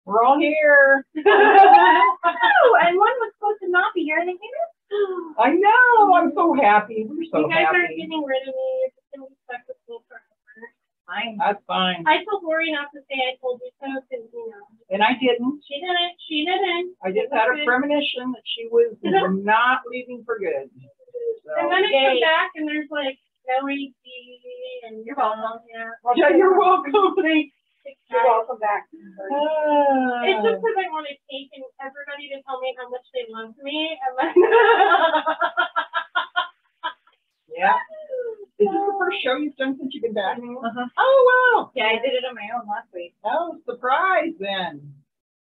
We're all here. Oh, and one was supposed to not be here, and they came in. I know. I'm so happy. We're so You guys happy. aren't getting rid of me. You're just going to be stuck with me forever. Fine. That's fine. I told Lori not to say I told you so because, you know. And I didn't. She didn't. She didn't. I just had a premonition that she was not leaving for good. So. And then I come back and there's like no AC and You're welcome. Yeah, you're welcome. You're welcome back. It's just because I want to take and everybody to tell me how much they love me. And then Yeah. Is this the first show you've done since you've been back? Oh, wow. Yeah, I did it on my own last week. Oh, surprise then.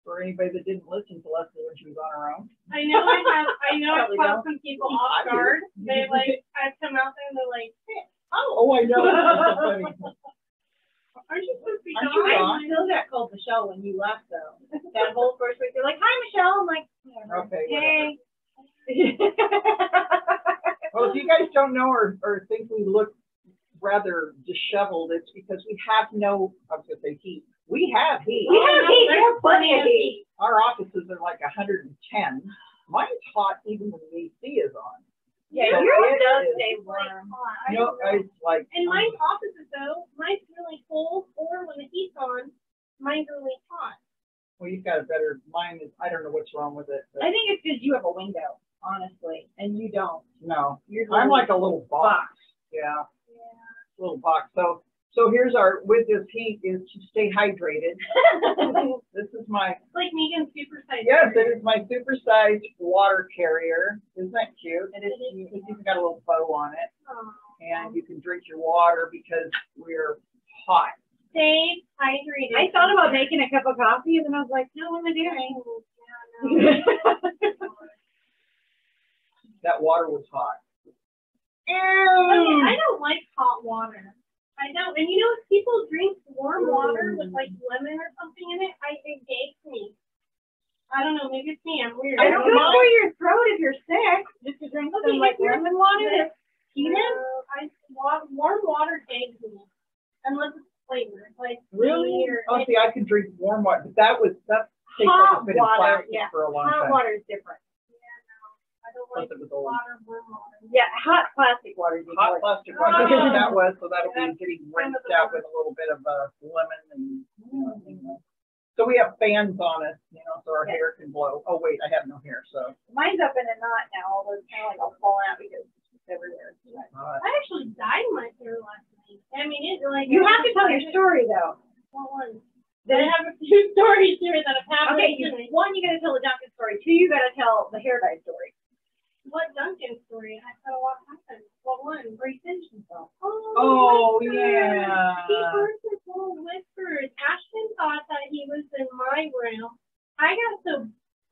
For anybody that didn't listen to Leslie when she was on her own. I know I've caught some people off guard. They like, I've come out there and they're like, hey, oh, I know. That's so funny. aren't you supposed to be Aren't you gone? gone? I still got called Michelle when you left, though. That whole first week, they're like, "Hi, Michelle." I'm like, Okay, "Hey." Well, if you guys don't know or think we look rather disheveled, it's because we have no, I was going to say heat. We have heat. We have heat. We have plenty of heat. Our offices are like 110. Mine's hot even when the AC is on. Yeah, So yours it does is- stay warm. You know, it's like. And mine's opposite though. Mine's really cold, or when the heat's on, mine's really hot. Well, you've got a better, mine is, I don't know what's wrong with it. But I think it's because you have a window, honestly, and you don't. no, You're I'm like a little box. Yeah, little box. So here's our, with this heat is to stay hydrated. This is my, It's like Megan's super size. yes, it is my supersized water carrier. Isn't that cute? It is cute. cute. It's even got a little bow on it. Oh. And you can drink your water because we're hot. Stay hydrated. I thought about making a cup of coffee, and then I was like, "No, what am I doing?" That water was hot. Okay, I don't like hot water. I don't. And you know, if people drink warm water with like lemon or something in it, it gags me. I don't know. Maybe it's me. I'm weird. I don't know for your throat if you're sick. Just to drink some like lemon water that's heated. Warm water gags me, unless it's flavored. Like Really? tea or Oh, see, I could drink warm water, but that tastes like Hot it's been in water, plastic yeah. for a long Hot time. water is different. I don't Plus like it was old. warm water. Yeah, hot plastic water. is Hot good. plastic water, Oh. that's what that was, so that'll be That's getting kind of rinsed out with a little bit of lemon and, things like. So we have fans on us, so our hair can blow. Oh, wait, I have no hair, so. Mine's up in a knot now, although it's kind of like all falling out because it's everywhere. I actually dyed my hair last night. I mean, it's like You have to tell your story though. What one? I have a few stories here that have happened. Okay, one, you gotta tell the Duncan story. Two, you gotta tell the hair dye story. What Duncan story? I thought what happened. What one? Where he singed himself. Oh, yeah. He heard his little whispers. Ashton thought that he was in my room. I got so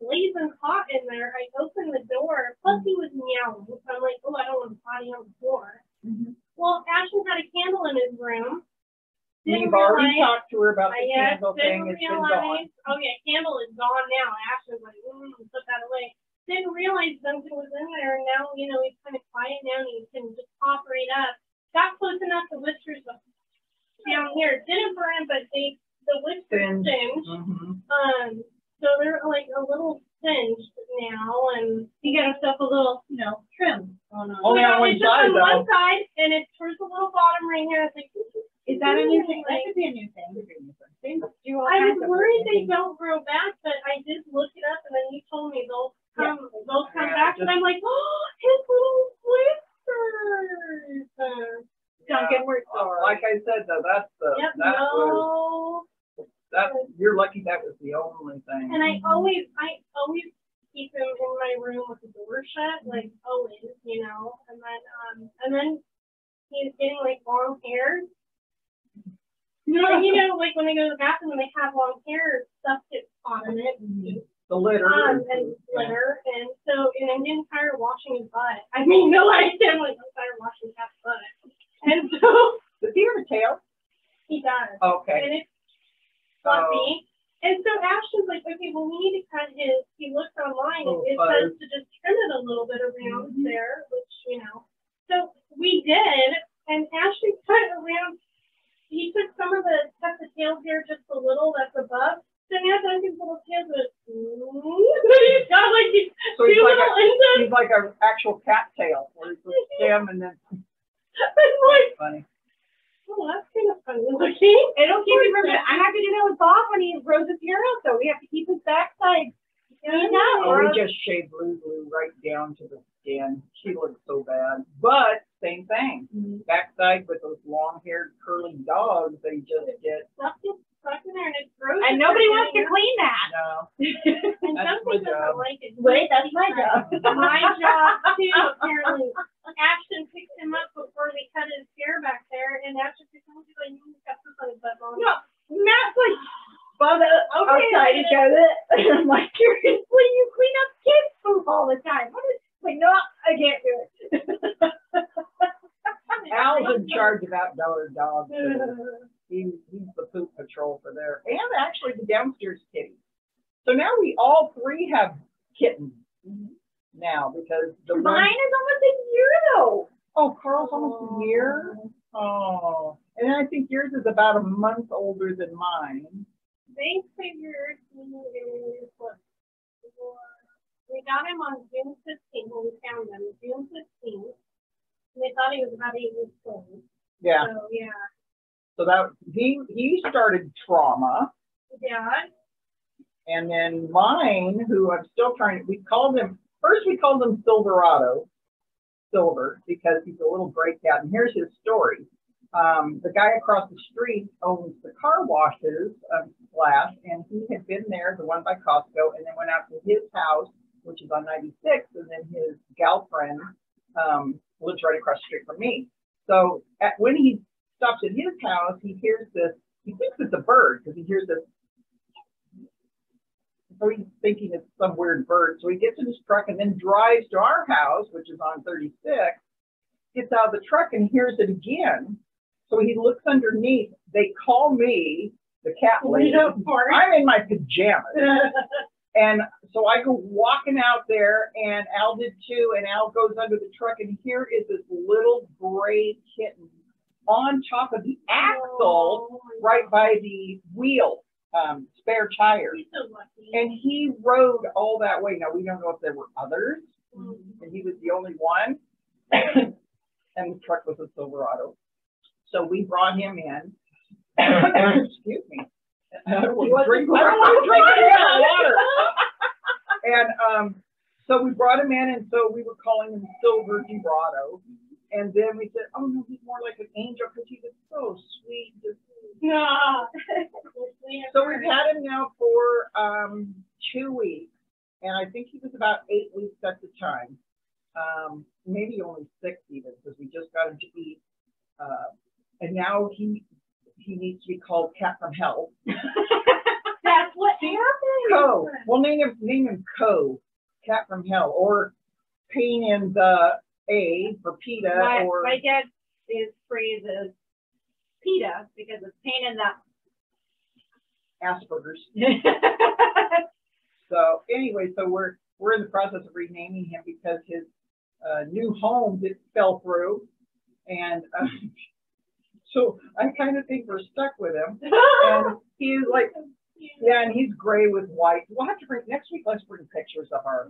blazing hot in there. I opened the door. Plus he was meowing. So I'm like, oh, I don't want to potty on the floor. Well, Ashton had a candle in his room. We've already talked to her about the candle thing. It's been gone. Oh yeah, candle is gone now. Ashton's like, put that away. Didn't realize Duncan was in there, and now, he's kind of quiet now, and he can just pop right up. Got close enough to whispers down here. Didn't burn, but the whispers singed. So they're like a little singed now, and he got himself a little, trim on. Only on one side, though. On one side, and it's towards the little bottom right here. It's like, is that a new thing? That could be a new thing. I was worried they don't grow back, but I did look it up, and then you told me they'll come back, and I'm like, oh, his little whispers. Duncan, we're sorry. Like I said, though, you're lucky that was the only thing. And I always keep him in my room with the door shut, like always, and then he's getting like long hair. And, like when they go to the bathroom and they have long hair, stuff gets caught in it. The litter. And litter. And so, and I'm getting tired of washing his butt. I mean, no, I'm tired of washing Cat's butt. And so. Does he have a tail? He does. Okay. And it's fluffy. And so Ashton's like, okay, well, we need to cut he looked online and it says to just trim it a little bit around there, which, So we did, and Ashton cut around. He took cut the tail hair just a little that's above. So now Duncan's him, and then It's like, funny. Oh, that's kind of funny looking. it'll keep me from it. I have to do that with Bob when he grows his hair out, so we have to keep his backside. Oh, we just shaved Lulu right down to the skin. She looks so bad. But same thing. Backside with those long-haired curly dogs, they just get Stuff gets stuck in there and it's gross. And nobody wants to clean that. no. And That's some my people job. don't like it. Wait, that's my job. My job too, apparently. Ashton picked him up before we cut his hair back there, and Ashton picked him up, he's like, he's got this on his butt bone. No, Matt's like, Bob, outside each other. I'm like, seriously, you clean up kids' poop all the time. What is, like, no, I can't do it. Al's in charge of outdoor dogs. He's the poop patrol for there. And actually the downstairs kitty. So now we all three have kittens now because the Mine is almost a year, though. Oh, Carl's almost a year? Oh. And I think yours is about a month older than mine. They figured he is what? We got him on June 15th when we found him, June 15th. And they thought he was about 8 weeks old. Yeah. So, yeah. So that he started trauma. Yeah. And then mine, who I'm still trying to, we called him Silverado, Silver, because he's a little gray cat. And here's his story. The guy across the street owns the car washes, Splash, and he had been there, the one by Costco, and then went out to his house, which is on 96, and then his girlfriend lives right across the street from me. So when he stops at his house, he hears this, he thinks it's a bird, because he hears this, so he's thinking it's some weird bird. So he gets in his truck and then drives to our house, which is on 36, gets out of the truck and hears it again. So he looks underneath. They call me the cat lady. I'm in my pajamas. And so I go walking out there, and Al did too, and Al goes under the truck, and here is this little gray kitten on top of the axle right by the wheel, spare tire. He's so lucky. And he rode all that way. Now, we don't know if there were others, and he was the only one, and the truck was a Silverado. So we brought him in. Excuse me. I don't want to drink water. And so we brought him in, and so we were calling him Silver Dorado. And then we said, oh no, he's more like an angel because he was so sweet. So we've had him now for 2 weeks, and I think he was about 8 weeks at the time. Maybe only 6 even, because we just got him to eat. And now he needs to be called Cat from Hell. That's what happened. Co. We'll name him Co. Cat from Hell, or pain in the A for PETA. My dad's phrase is PETA because it's pain in the Asperger's. So anyway, so we're in the process of renaming him because his new home fell through, and so I kind of think we're stuck with him. And he's like, yeah, and he's gray with white. We'll have to bring next week. Let's bring pictures of our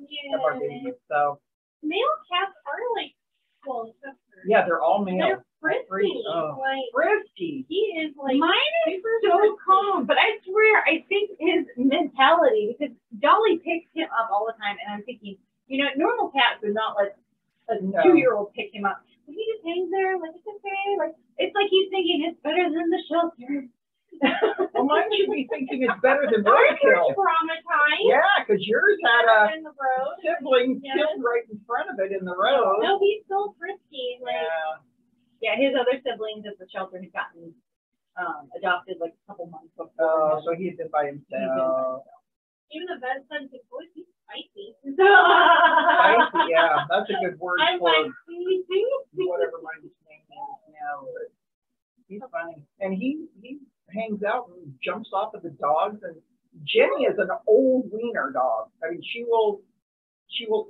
babies. So male cats are like, well, yeah, they're all male. They're frisky. Oh, Like, frisky. he is like mine is so calm, but I swear I think his mentality, because Dolly picks him up all the time, and I'm thinking, you know, normal cats would not let a 2-year-old pick him up. But he just hangs there like it's okay. Like it's like he's thinking it's better than the shelter. Well, mine should be thinking it's better than We're roadkill. traumatized. Yeah, because yours had a In the road. sibling killed right in front of it in the road. No, he's so frisky. Like, Yeah, his other siblings at the shelter had gotten adopted like a couple months before. Oh, so he had been by himself. even the vet said, boy, he's spicy. Spicy, yeah, that's a good word I'm for like, whatever my name is now. But he's funny, and he hangs out and jumps off of the dogs. And Jenny is an old wiener dog. I mean, she will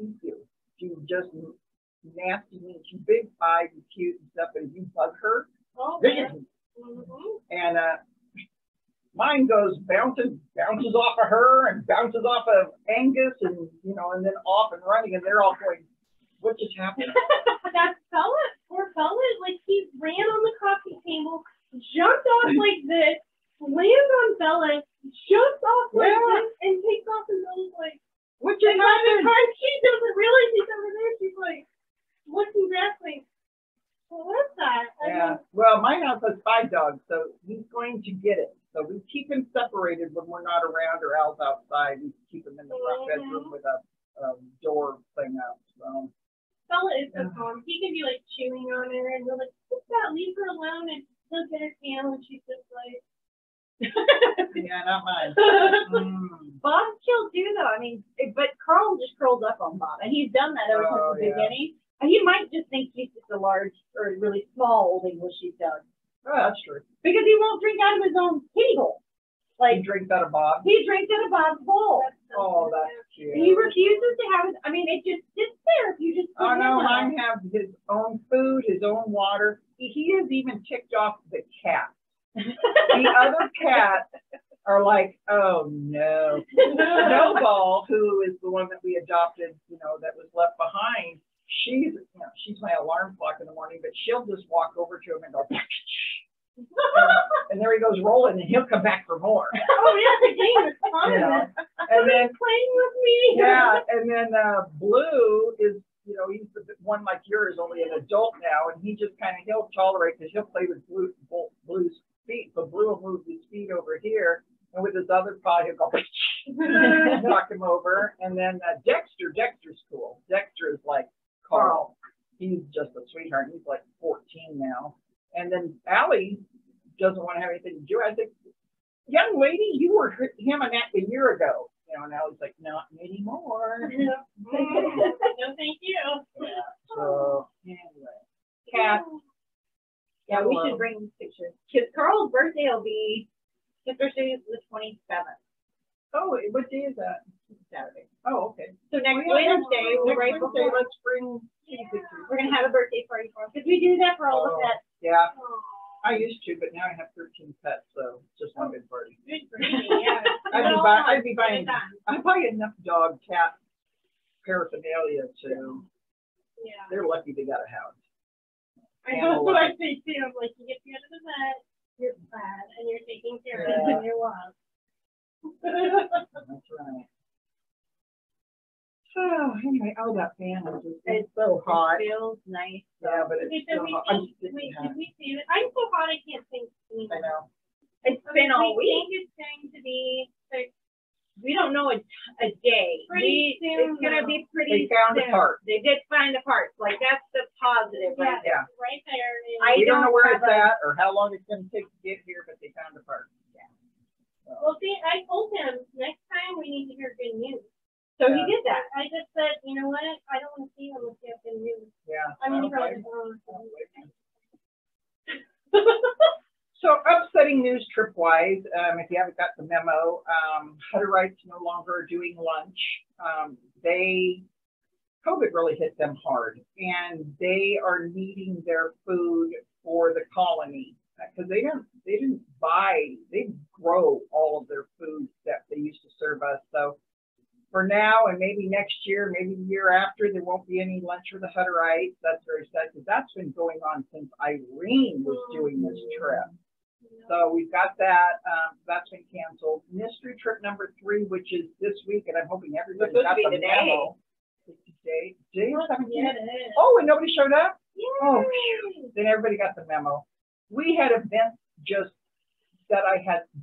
eat you. She's just nasty mean. She's big eyed and cute and stuff, but if you bug her, and mine bounces off of her and bounces off of Angus, and and then off and running, and they're all going, what just happened? That's pellet Yeah. Well, my house has 5 dogs, so he's going to get it. So we keep him separated when we're not around or Al's outside. We keep him in the front bedroom with a door thing up. So. Bella is so calm. He can be like chewing on her, and we're like, "What's that? Leave her alone." And he'll get her tail, and she's just like. Yeah, not mine. Bob's chill too, though. I mean, but Carl just curls up on Bob, and he's done that ever since the beginning. And he might just think he's just a large or really small old English sheepdog. Oh, that's true. Because he won't drink out of his own kitty bowl. Like he drinks out of Bob. He drinks out of Bob's bowl. That's cute. He refuses to have it. I mean, it just sits there if you just. Oh no, mine have his own food, his own water. He has even ticked off the cat. The other cats are like, oh no. Snowball, who is the one that we adopted, that was left behind. She's my alarm clock in the morning, but she'll just walk over to him and go. And there he goes rolling, and he'll come back for more. Oh yeah, the game is fun. And then playing with me. Yeah, and then Blue is, he's the one like yours, only an adult now, and he just he'll tolerate because he'll play with Blue's feet. So Blue will move his feet over here, and with his other paw, he'll go knock him over. And then Dexter's cool. Dexter is like Carl. He's just a sweetheart. He's like 14 now. And then Allie doesn't want to have anything to do. I think, young lady, you were him and that a year ago. And Allie's like, not anymore. No, thank you. Yeah. So anyway, Cat. Yeah, we should bring pictures. Because Carl's birthday will be, his birthday is the 27th. Oh, what day is that? Saturday. Oh, okay. So next Wednesday, let's bring pictures. We're going to have a birthday party for him. Because we do that for all the pets. Yeah. I used to, but now I have 13 pets, so it's just one big party. Good for me, yeah. I'd be buying. I buy enough dog, cat paraphernalia to. Yeah. They're lucky they got a house. I know what I say too. I'm like, you get me out of the vet, you're fat, and you're taking care of it, and you're loved. That's right. So anyway, that fan is it's so hot. It feels nice. Yeah, but it's still hot. Did we see it? I'm so hot I can't think. I know. It's been all week. We think it's going to be like, we don't know a day. Pretty soon. It's going to be pretty soon. They found a part. They did find a part. Like, that's the positive right there. Right there. We don't know where it's at or how long it's going to take to get here, but they found a part. Yeah. Well, see, I told him next time we need to hear good news. So he did that. I just said, you know what? I don't want to see him unless you have good news. Yeah. I mean, So upsetting news trip-wise, if you haven't got the memo, Hutterites no longer doing lunch. COVID really hit them hard, and they are needing their food for the colony because they grow all of their food that they used to serve us. So for now, and maybe next year, maybe the year after, there won't be any lunch for the Hutterites. That's very sad because that's been going on since Irene was doing this trip. So we've got that. That's been canceled. Mystery trip number 3, which is this week, and I'm hoping everybody got the memo. Today? Oh, and nobody showed up? Yay. Oh, phew. Then everybody got the memo. We had events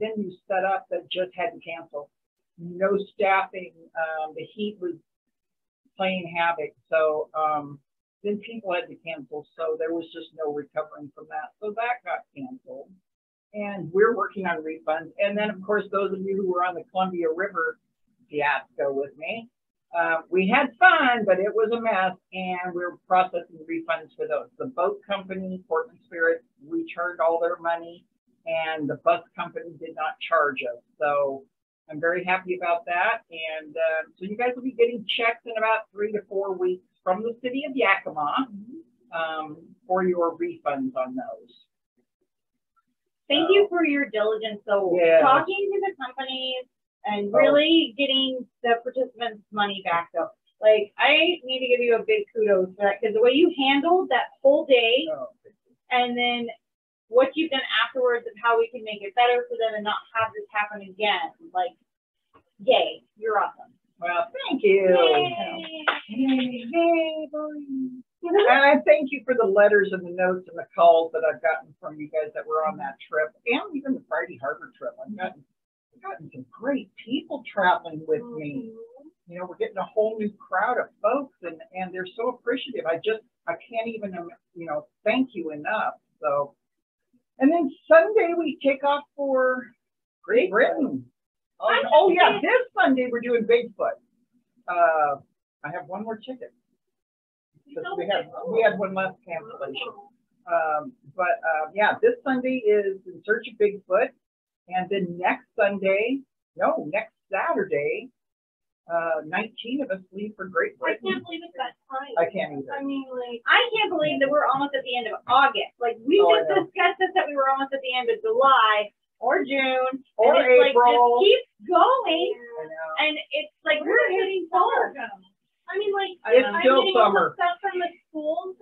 venues set up that just had to cancel. No staffing. The heat was playing havoc. So then people had to cancel. So there was just no recovering from that. So that got canceled. And we're working on refunds. And then, of course, those of you who were on the Columbia River fiasco with me, we had fun, but it was a mess. And we're processing refunds for those. The boat company, Portland Spirit, returned all their money. And the bus company did not charge us. So I'm very happy about that. And so you guys will be getting checks in about 3 to 4 weeks from the city of Yakima for your refunds on those. Thank you for your diligence. So talking to the companies and really getting the participants' money back up. Like, I need to give you a big kudos for that because the way you handled that whole day and then what you've done afterwards of how we can make it better for them and not have this happen again. Like, yay, you're awesome. Well, thank you. Yay. Yay, boy. And I thank you for the letters and the notes and the calls that I've gotten from you guys that were on that trip, and even the Friday Harbor trip. I've gotten some great people traveling with me. You know, we're getting a whole new crowd of folks, and they're so appreciative. I can't even, you know, thank you enough. So, and then Sunday we take off for Great Britain. Oh yeah, this Sunday we're doing Bigfoot. I have one more ticket. We had one less cancellation. Yeah, this Sunday is In Search of Bigfoot, and then next Saturday, 19 of us leave for Great Britain. I can't believe it's that time. I can't either. I mean, like, I can't believe that we're almost at the end of August. Like, we just discussed this, that we were almost at the end of July or June or and it's April. Like, just keeps going, I know. and it's like we're getting cold. I mean, like, It's still summer. Stuff from the schools,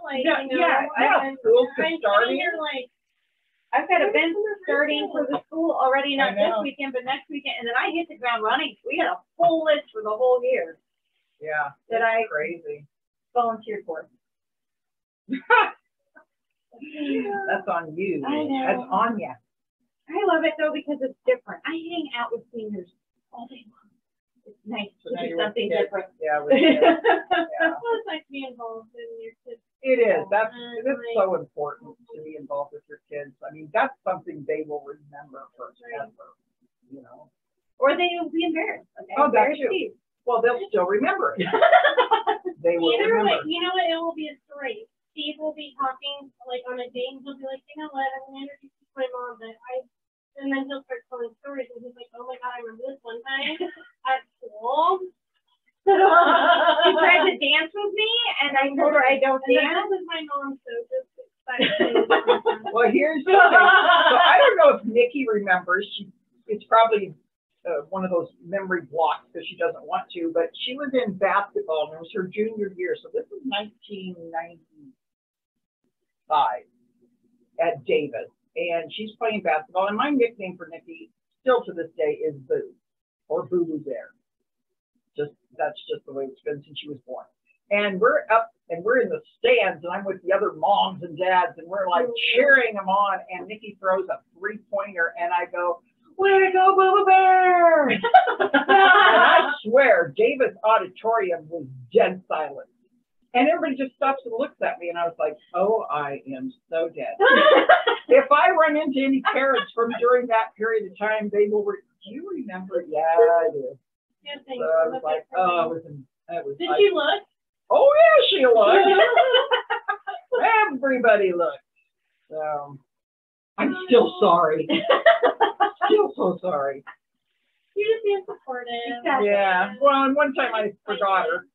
like, Yeah, you know, yeah. School's I'm starting. here, like, I've got events starting for the school already, not I know. this weekend, but next weekend, and then I hit the ground running. We got a full list for the whole year Yeah, that I crazy. volunteered for. That's on you. I know. That's on you. I love it though because it's different. I hang out with seniors all day long. It's nice So to now do you're with something kids. different. Yeah, with kids. Yeah. well, it's nice to be involved in your kids. It is. That's like, so important to be involved with your kids. I mean, that's something they will remember forever. You know. Or they will be embarrassed. Okay? Oh, that's Embarrassed true. Well, they'll still remember it. They will Either way, remember. you know what? It will be a story. Steve will be talking like on a date, and he'll be like, you know what? I'm gonna introduce you to my mom, and then he'll start telling stories, and he's like, oh my god, I remember this one time at school. She tried to dance with me, and I told her I don't And dance. this is my mom, so just expect. Well, here's the thing. So I don't know if Nikki remembers. It's probably one of those memory blocks because she doesn't want to. But she was in basketball, and it was her junior year. So this is 1995 at Davis, and she's playing basketball. And my nickname for Nikki, still to this day, is Boo or Boo Boo Bear. That's just the way it's been since she was born. And we're up and we're in the stands, and I'm with the other moms and dads, and we're like cheering them on. And Nikki throws a 3-pointer, and I go, "Way to go, Boo Boo Bear!" And I swear, Davis Auditorium was dead silent. And everybody just stops and looks at me, and I was like, "Oh, I am so dead." If I run into any parents from during that period of time, they will. Do you remember? Yeah, I do. Yeah, So I was like, "Oh, it was." Did she look? Oh yeah, she looked. Everybody looked. So I'm still sorry. Still so sorry. You just being supportive. Exactly. Yeah. Well, and one time I forgot her,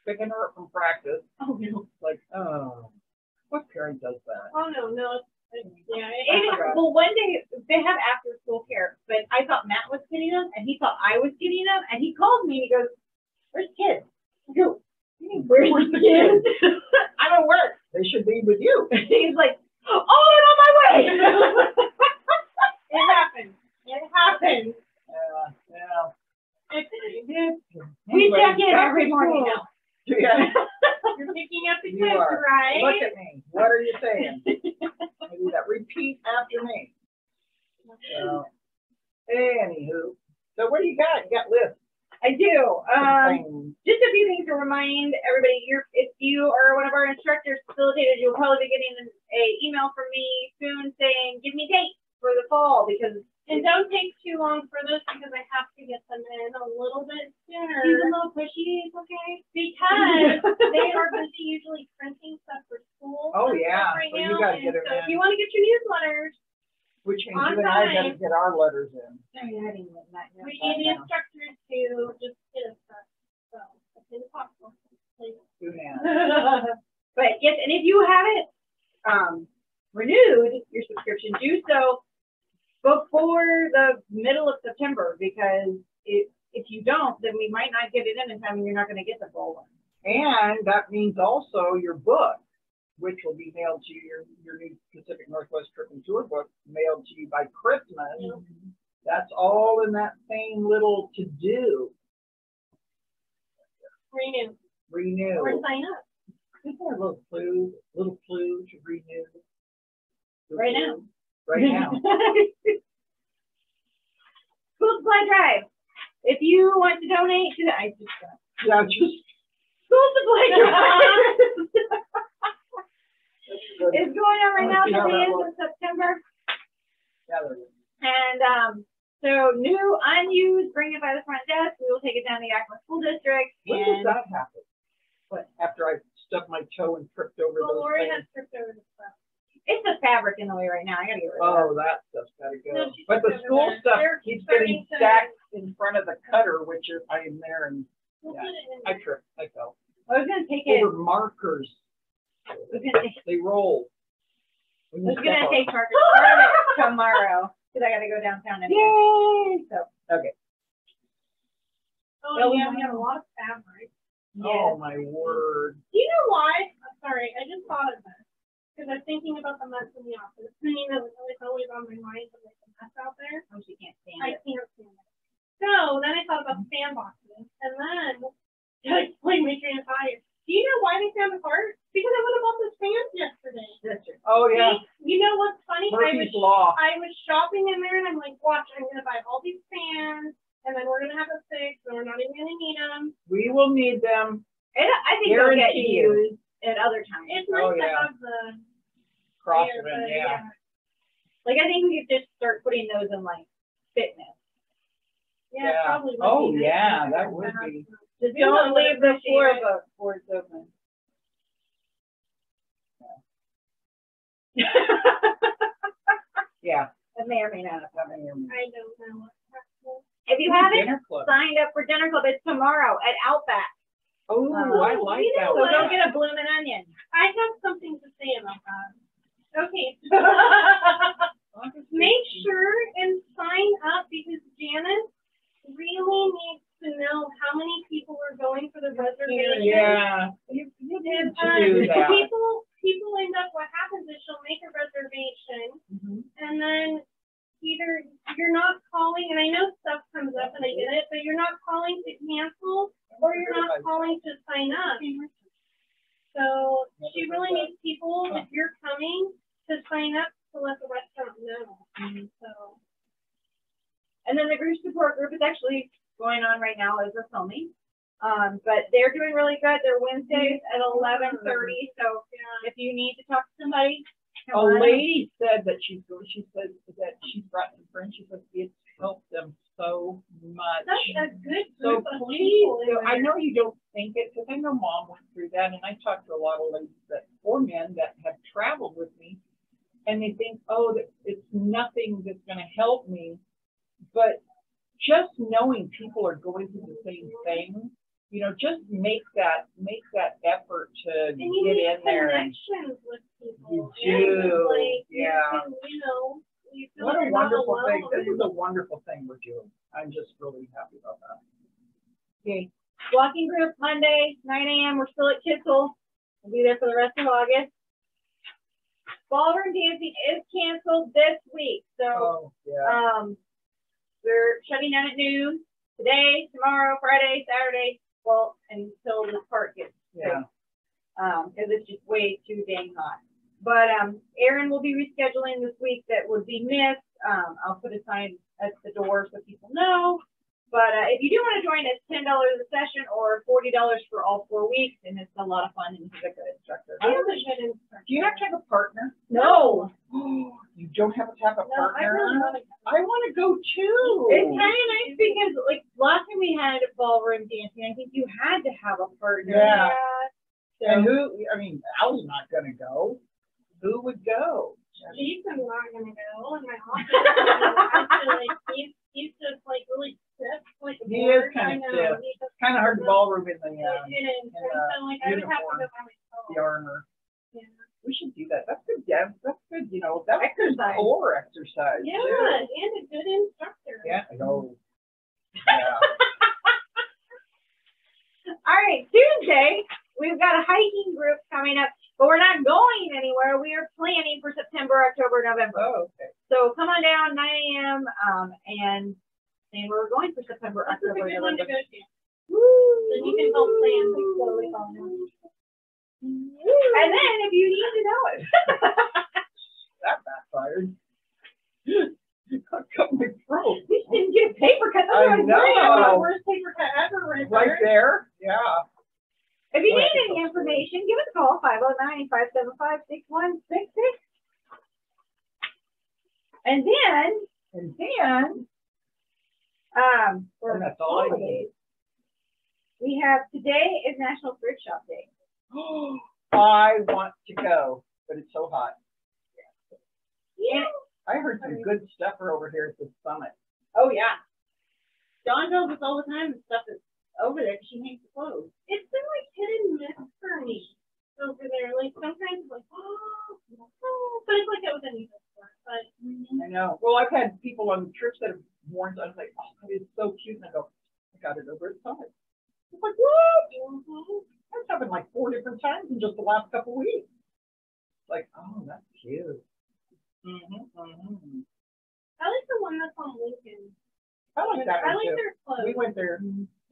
picking her up from practice. Oh no. Like, oh, what parent does that? Oh no. Yeah. Well, one day they have after school care, but I thought Matt was getting them, and he thought I was getting them, and he called me and he goes, "Where's kids?" I go, "Where's the kids?" I'm at work. They should be with you. He's like, "Oh, I'm on my way." It happened. Yeah. We check in every morning now. Yeah. You're picking up the You kids, are. right? Look at me. What are you saying? I do that. Repeat after me. So, anywho. So what do you got? You got lists. I do. Things. Just a few things to remind everybody. If you are one of our instructors, facilitators, you'll probably be getting an email from me soon saying, "Give me dates for the fall," because And don't take too long for those because I have to get them in a little bit sooner. he's a little pushy. It's okay. Because they are busy usually printing stuff for school. Oh, and yeah. stuff right So now. you gotta get And it so if in. you want to get your newsletters, Which means On you and I time. gotta get our letters in. Oh, yeah, I didn't know that yet. we need the instructors to just get us stuff. So as soon as possible, please. Soon as. But yes, and if you haven't renewed your subscription, do so before the middle of September, because if you don't, then we might not get it in time, and you're not going to get the full one. And that means also your book, which will be mailed to you, your new Pacific Northwest Trip and Tour book, mailed to you by Christmas. Mm-hmm. That's all in that same little to-do. Renew Renew. or sign up. Is there a little clue to renew? Right now. Right now. School supply drive. If you want to donate to the, Yeah, just. school supply drive. It's going on right now till the end of September. Yeah, there is. And so new, unused, bring it by the front desk. We will take it down to the Yakima School District. When does that happen? What, after I stubbed my toe and tripped over those Lori things? has tripped over the stuff. It's the fabric in the way right now. I gotta get rid of Oh, that stuff's gotta go. No, she But the took it school over there. stuff They're keeps starting getting to- stacked in front of the cutter, which is, I am there and We'll yeah, put it in I there. tripped, I fell. I was gonna take it. Over markers, I was gonna take, they roll. I was gonna take part of it tomorrow because I gotta go downtown anyway. Yay! So Okay. Oh, Well, yeah, we we have a lot of fabric. Oh, my word. Do you know why? I'm sorry, I just thought of this. Because I'm thinking about the mess in the office. I mean, it's always on my mind, but like the mess out there. oh, she can't stand I it. can't stand it. So then I thought about the sandboxes. And then, to explain my train of thought here, do you know why they found the part? Because I went and bought those fans yesterday. That's true. Oh, yeah. See, you know what's funny? Murphy's Law. I was shopping in there and I'm like, watch, I'm going to buy all these fans. And then we're going to have it fixed. And we're not even going to need them. We will need them. And I think they'll get Guarantee you. used at other times. It's nice Oh, to yeah. have the Crossman, but yeah. Like I think we could just start putting those in like fitness. Yeah, Yeah. probably would Oh, be nice yeah, to that have would that. be. Just People don't would leave the floor appreciate it. before it's open. Yeah. It may or may not have happened. I don't know what's happening. If you haven't Dinner club. signed up for dinner club, it's tomorrow at Outback. Oh, I like you that know So one. go get a bloomin' onion. I have something to say about that. Okay. Make sure and sign up because Janice really needs to know how many people are going for the reservation. Yeah. You need And, to do that. people end up, what happens is she'll make a reservation Mhm. and then either you're not calling, and I know stuff comes up and I get it, but you're not calling to cancel or you're not calling to sign up. So she really needs people, if you're coming, to sign up to let the restaurant know. So And then the group support group is actually going on right now as we're filming. But they're doing really good. They're Wednesdays at 11:30. So if you need to talk to somebody, A come on. lady said that she said that she's brought some friends. She said it's helped them so much. that's a good So group of please, people in I there. know you don't think it, because I know Mom went through that, and I talked to a lot of ladies or men that have traveled with me, and they think, oh, that it's nothing that's going to help me, but just knowing people are going through the same thing, just make that effort to And you get need in there. And connections with people. You And, do, like, yeah. You feel What a you're not wonderful thing. alone. This is a wonderful thing we're doing. I'm just really happy about that. Okay. Walking group Monday, 9 a.m. We're still at Kissel. We'll be there for the rest of August. Ballroom dancing is canceled this week. So Oh, yeah. we're shutting down at noon today, tomorrow, Friday, Saturday. Well, until the park gets Yeah. because it's just way too dang hot. But Erin will be rescheduling this week that would be missed. I'll put a sign at the door so people know. But if you do want to join, it's $10 a session or $40 for all 4 weeks, and it's a lot of fun, and he's a good instructor. I have a good instructor. Do you have to have a partner? No, You don't have to have a No, I partner? really want to. I want to go too. it's kind of nice because like last time we had ballroom dancing, I think you had to have a partner. Yeah. So, And Al's not going to go. Who would go? He's not gonna go in my office. He's just like really stiff, like a He is board. kind I of know. stiff. He's just Kind of hard to ballroom in the It is. And so like I would have to uniform. go by myself. the armor. Yeah. We should do that. That's good, Deb. That's good. That's good Exercise. core exercise. Yeah, too. and a good instructor. Yeah. Oh. Yeah. all right, Tuesday we've got a hiking group coming up, but we're not going anywhere. We are planning for September, October, November. Oh, okay. So come on down 9 a.m. And we're going for September, This is a October, good one to November. go to. So you can help plan. And then if you need to know it. That backfired. I cut my throat. You didn't get a paper cut. I know. The worst paper cut ever. Right there? Yeah. If you need any information, give us a call, 509-575-6166. And then, for that's all I holidays, we have today is National Thrift Shop Day. I want to go, but it's so hot. Yeah. I heard some good stuff over here at the summit. Oh, yeah. Dawn tells us all the time the stuff that's over there. She makes the clothes. It's been like hit and miss for me over there. Like sometimes it's like, but it's like it was a new store. But I know. Well, I've had people on trips that have worn it. I was like, oh, it's so cute. And I go, I got it over at the summit. It's like, what? That's happened like 4 different times in just the last couple of weeks. Like, oh, that's cute. I like the one that's on Lincoln. I like that I one like too. their clothes. We went there.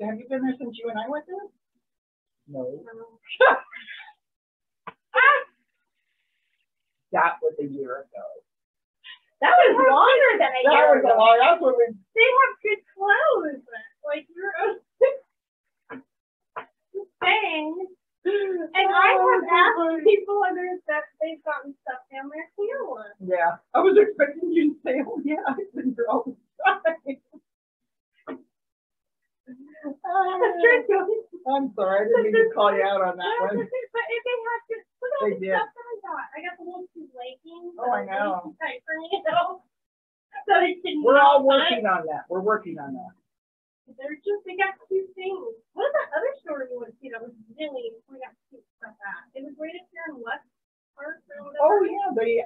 Have you been there since you and I went there? No. That was a year ago. That was longer than a year ago. That's what we. They have good clothes. Like you're saying. And I have asked people whether that they've gotten stuff down their clear. Yeah, I was expecting you to say, "Oh yeah, I've been here all the time." I'm sorry, I didn't mean to call you out on that one. But if they have to, look at all They the did. stuff that I got. I got the little two leggings. Oh, I know. Tight for me, though. So they can. We're all working on that. We're working on that. They got cute things. What was that other store you went to that was really, we got cute stuff at? It was right up here in West Park or whatever. Oh yeah, the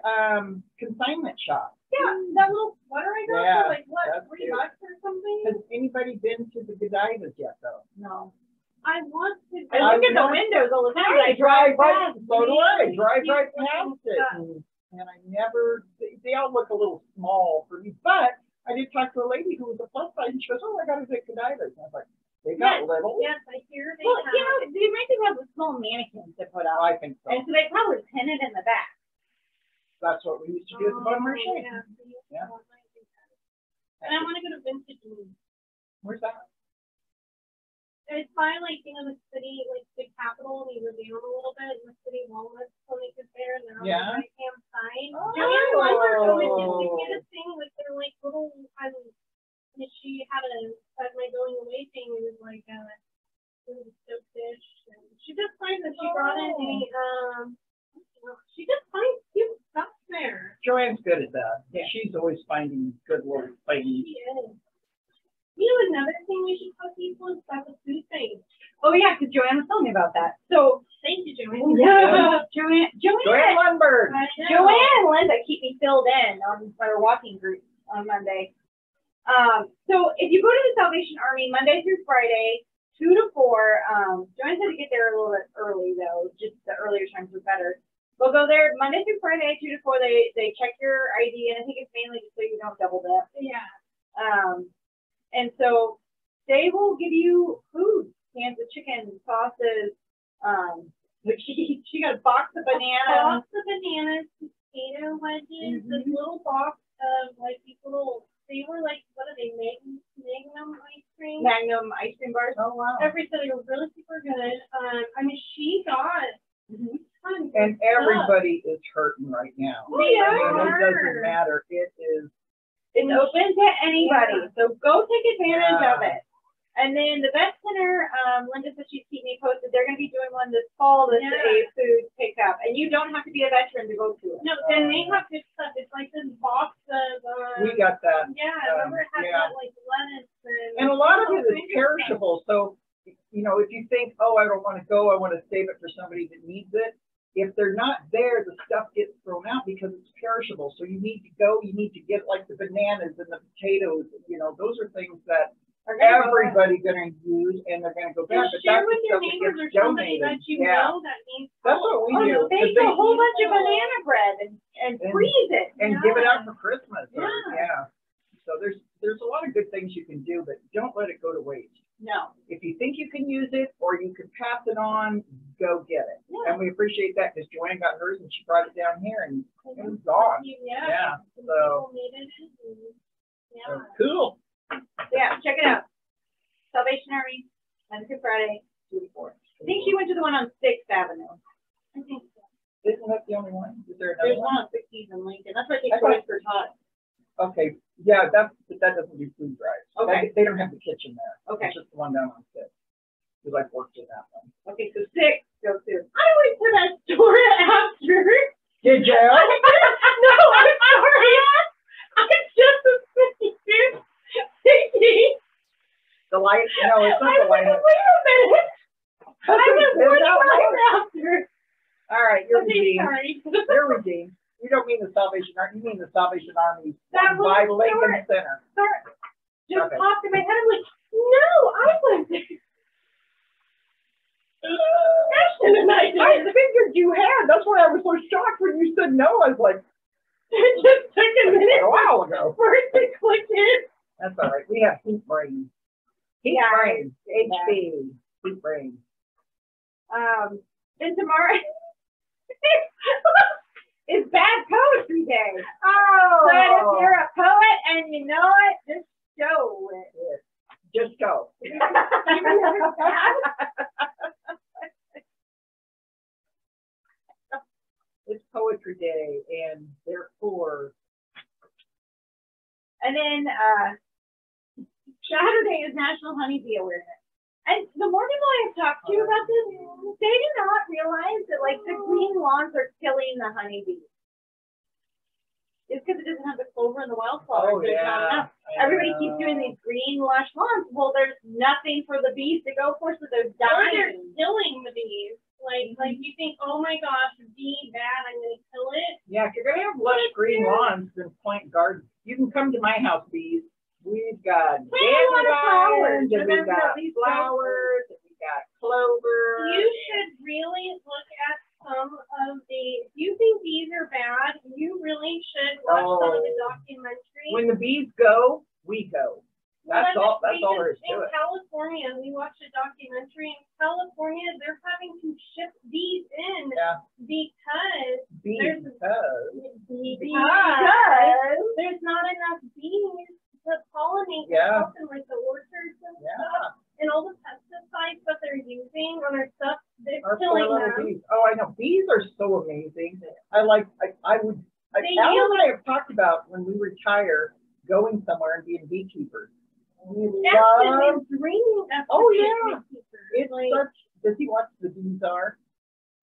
consignment shop. Yeah, that little sweater I got Yeah, for like what, that's $3 cute. or something? Has anybody been to the Godivas yet though? No. I want to. I look at the windows all the time. I drive right, past. so do I. Really Drive cute right looking past it, stuff. and I never. They all look a little small for me, but I did talk to a lady who was a plus size, and she goes, "Oh, I got it at Godivas." And I was like, "They got little." Yes, I hear they Well, have. they might just have the small mannequins to put up. I think so. And so they probably pin it in the back. That's what we used to do at the bottom of our shape. Yeah. And I want to go to Vintage Moon. Where's that? It's by like, the city, like the capital, and you go down a little bit, and the city wellness clinic is there, and they're on Yeah. the right-hand side. Oh. Joanne Lumber always get a thing with their like little, she had at my going away thing, it was like, it was a soap dish, and she just finds that she brought in she just finds cute stuff there. Joanne's good at that. Yeah. She's always finding good little things. She is. You know, another thing we should tell people is about the food thing. Oh yeah, because Joanne was telling me about that. So Thank you, Joanne. yeah, Joanne Lundberg. Joanne and Linda keep me filled in on our walking group on Monday. So if you go to the Salvation Army Monday through Friday, 2 to 4, Joanne said to get there a little bit early though, just the earlier times were better. We'll go there Monday through Friday, 2 to 4. They check your ID, and I think it's mainly just so you don't double dip. Yeah. And so they will give you food, cans of chicken, sauces. She got a box of bananas. Box of bananas, potato wedges, this little box of like these little. They were like, what are they? Magnum ice cream. Magnum ice cream bars. Oh wow. Everything was really super good. I mean, she got. And everybody is hurting right now. They I mean, are. it doesn't matter. It is. It's open to anybody, so go take advantage Yeah. of it. And then the vet center, Linda said she'd keep me posted. They're going to be doing one this fall that's a food pickup, and you don't have to be a veteran to go to it. No, and they have good stuff. It's like this box of. We got that. Yeah, I remember it had that like lettuce And a lot of it is Stuff. perishable. So, if you think, oh, I don't want to go, I want to save it for somebody that needs it. If they're not there, the stuff gets thrown out because it's perishable. So you need to go, you need to get like the bananas and the potatoes, those are things that everybody's going to use and they're going to go back. But Share that's with the your stuff that neighbors or gets somebody donated. that you Yeah. know that needs That's help. what we do. Bake a whole bunch of banana bread and freeze it. And give it out for Christmas. Yeah. So there's a lot of good things you can do, but don't let it go to waste. No. If you think you can use it or you can pass it on, go get it. Yeah, And we appreciate that because Joanne got hers and she brought it down here and it was gone. Yeah. So, so cool. Yeah, check it out. Salvation Army, and Good Friday. I think she went to the one on 6th Avenue. I think so. Isn't that the only one? Is there another There's one on 60s in Lincoln. That's why they call it for hot. Okay. Yeah, but that doesn't do food drives. Okay. They don't have the kitchen there. Okay. It's just the one down on 6th. Because I've worked in that one. Okay, so 6, go to. I went to that store after. Did you? No, I'm sorry. I just was thinking. The light? No, it's not the light. Wait a minute. I went one right after. All right, you're redeemed. Sorry. You're redeemed. You don't mean the Salvation Army. You mean the Salvation Army That was by Lincoln Center. Sorry. Just Okay. popped in my head. I'm like, no, I went there. I figured you had. That's why I was so shocked when you said no. I was like, it just took a minute a while ago. for it to click in. That's all right. We have heat brain. Heat brain. HB. Heat brain. And tomorrow is Bad Poetry Day. Oh. So if you're a poet and you know it, just show it. Just go. It's Poetry Day, and therefore. And then Saturday is National Honeybee Awareness. And the more people I've talked to about this, they do not realize that like the green lawns are killing the honeybees. It's because it doesn't have the clover and the wildflowers. Oh, yeah. Not enough. Everybody keeps doing these green lush lawns. Well, there's nothing for the bees to go for, so they're dying. They're killing the bees. Like you think, oh my gosh, bee bad, I'm gonna kill it. Yeah, if you're gonna have lush green lawns, then plant gardens. You can come to my house, bees. We've got dandelions, and we've got flowers, and we've got clover. You should really look at some of the. If you think bees are bad, you really should watch some of the documentaries. When the bees go, we go. That's all. That's all there is to In it. California, we watched a documentary. In California, they're having to ship bees in because there's not enough bees to pollinate and like the orchards and stuff, and all the pesticides that they're using on our stuff, they're killing them. Bees. Oh, I know. Bees are so amazing. Alan and I have talked about when we retire, going somewhere and being beekeepers. We love. Dreaming of It's like, such. Does he watch the bees are?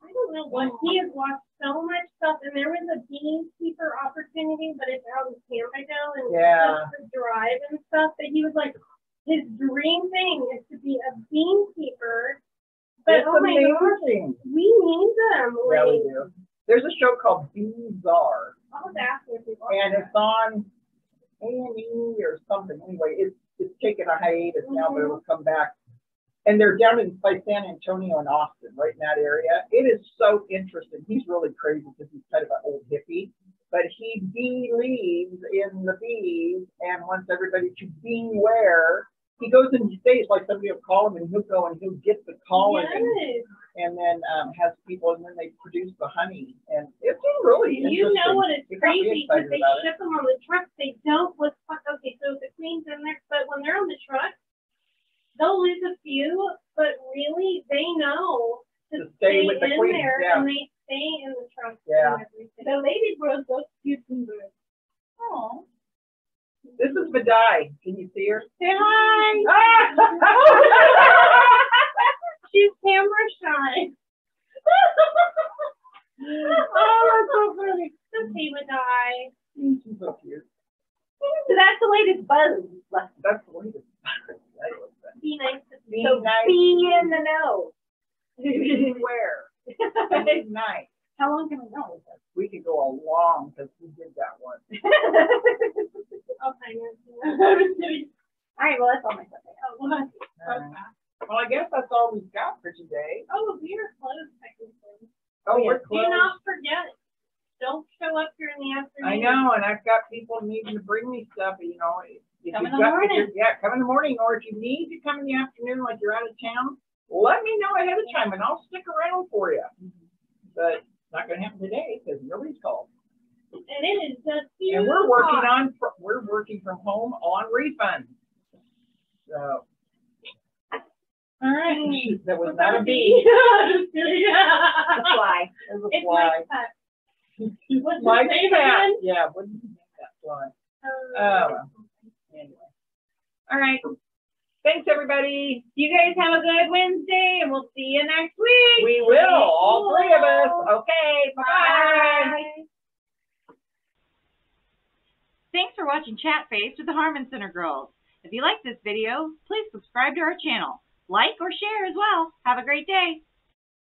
I don't know what he has watched so much stuff, and there was a beekeeper opportunity, but it's out in Tampa now, and just the drive and stuff. That he was like, his dream thing is to be a beekeeper. But it's oh my gosh, we need them. Yeah, we do. There's a show called Beezar. And it's on A&E or something. Anyway, it's taken a hiatus now, but it'll come back. And they're down by San Antonio and Austin, right in that area. It is so interesting. He's really crazy because he's kind of an old hippie, but he believes in the bees and wants everybody to beware. He goes and stays, like somebody will call him and he'll go and he'll get the colony and then has people, and then they produce the honey. And it's really interesting. You know what is crazy? Because they ship them on the truck. They don't look, okay, so the queen's in there, but when they're on the truck, they'll lose a few, but really they know to stay with the queen there, and they stay in the trunk. Yeah. The lady grows those cute birds. Oh. This is Vidai. Can you see her? Say hi. She's camera shy. Oh, that's so funny. Okay, Vidai. She's so cute. So that's the latest buzz. That's the latest. Be nice to Be So nice. be in the know. Beware. Be nice. How long can we know? We could go a long because we did that one. I'll find you. All right, well, that's all my stuff. Well, I guess that's all we've got for today. Oh, we are closed technically. Oh, we're Do closed. not forget. Don't show up here in the afternoon. I know, and I've got people needing to bring me stuff. You know, if Come you've in the got, morning. come in the morning, or if you need to come in the afternoon, like you're out of town, let me know ahead of time, and I'll stick around for you. but it's not going to happen today because nobody's called. And it is just and we're working from home on refunds. So, all right, that was not a bee. A fly. It was a It's fly. my cat. Yeah, what did you make that fly? Well. Anyway. All right. Thanks, everybody. You guys have a good Wednesday, and we'll see you next week. We will, all three of us. Okay, bye. Thanks for watching Chat Face with the Harman Center Girls. If you like this video, please subscribe to our channel. Like or share as well. Have a great day.